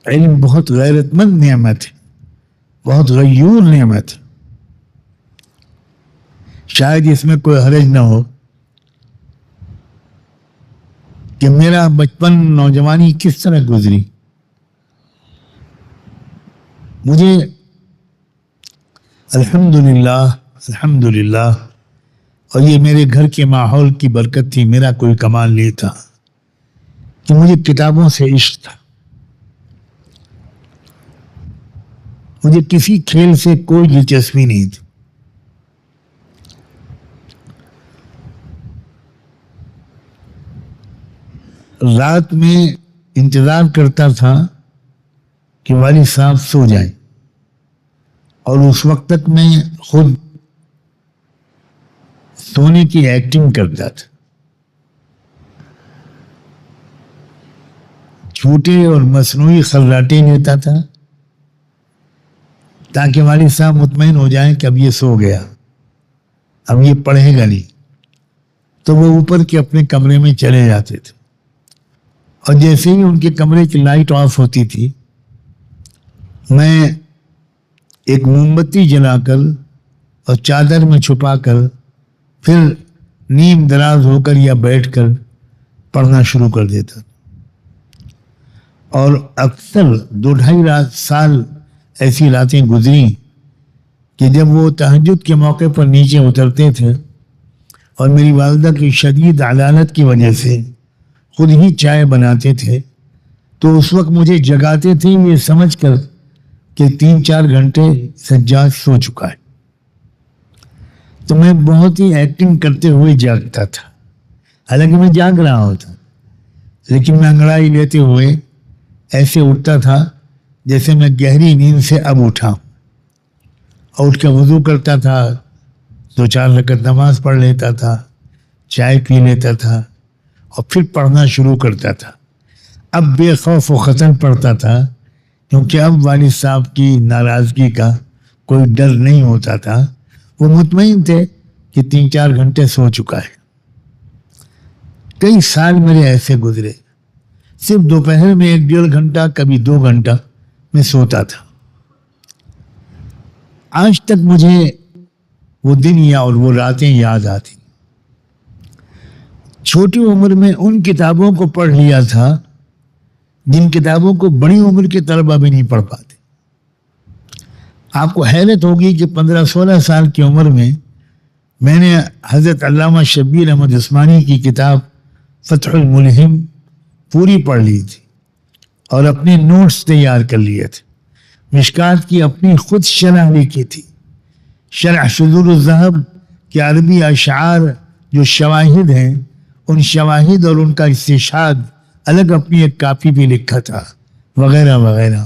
علم بہت غیرت مند نعمت ہے، بہت غیور نعمت ہے. شاید اس میں کوئی حرج نہ ہو کہ میرا بچپن نوجوانی کس طرح گزری. مجھے الحمدللہ اور یہ میرے گھر کے ماحول کی برکت تھی، میرا کوئی کمال نہیں تھا کہ مجھے کتابوں سے عشق تھا. مجھے کسی کھیل سے کوئی دلچسپی نہیں تھی. رات میں انتظار کرتا تھا کہ والد صاحب سو جائیں، اور اس وقت تک میں خود سونے کی ایکٹنگ کرتا تھا. چھوٹے اور مصنوعی خراٹیں لیتا تھا تاکہ والد صاحب مطمئن ہو جائیں کہ اب یہ سو گیا، اب یہ پڑھے گا نہیں. تو وہ اوپر کے اپنے کمرے میں چلے جاتے تھے، اور جیسے ہی ان کے کمرے کی لائٹ آف ہوتی تھی، میں ایک موم بتی جلا کر اور چادر میں چھپا کر پھر نیم دراز ہو کر یا بیٹھ کر پڑھنا شروع کر دیتا. اور اکثر 2-2.5 سال ایسی راتیں گزری کہ جب وہ تہجد کے موقع پر نیچے اترتے تھے اور میری والدہ کی شدید عدالت کی وجہ سے خود ہی چائے بناتے تھے، تو اس وقت مجھے جگاتے تھے یہ سمجھ کر کہ 3-4 گھنٹے سجاد سو چکا ہے. تو میں بہت ہی ایکٹنگ کرتے ہوئے جاگتا تھا، حالانکہ میں جاگ رہا ہوتا، لیکن میں انگڑائی لیتے ہوئے ایسے اٹھتا تھا جیسے میں گہری نیند سے اب اٹھا. اور اٹھ کے وضو کرتا تھا، 2-4 رکعت نماز پڑھ لیتا تھا، چائے پی لیتا تھا، اور پھر پڑھنا شروع کرتا تھا. اب بے خوف و خطر پڑھتا تھا، کیونکہ اب والد صاحب کی ناراضگی کا کوئی ڈر نہیں ہوتا تھا. وہ مطمئن تھے کہ 3-4 گھنٹے سو چکا ہے. کئی سال میرے ایسے گزرے، صرف دوپہر میں 1-1.5 گھنٹہ، کبھی 2 گھنٹہ میں سوتا تھا. آج تک مجھے وہ دن اور وہ راتیں یاد آتی. چھوٹی عمر میں ان کتابوں کو پڑھ لیا تھا جن کتابوں کو بڑی عمر کے طلبہ بھی نہیں پڑھ پاتے. آپ کو حیرت ہوگی کہ 15-16 سال کی عمر میں میں نے حضرت علامہ شبیر احمد عثمانی کی کتاب فتح الملہم پوری پڑھ لی تھی اور اپنے نوٹس تیار کر لیے تھے. مشکات کی اپنی خود شرح لکھی تھی. شرح شذور الذہب کے عربی اشعار جو شواہد ہیں، ان شواہد اور ان کا استشہاد الگ اپنی ایک کاپی بھی لکھا تھا، وغیرہ وغیرہ.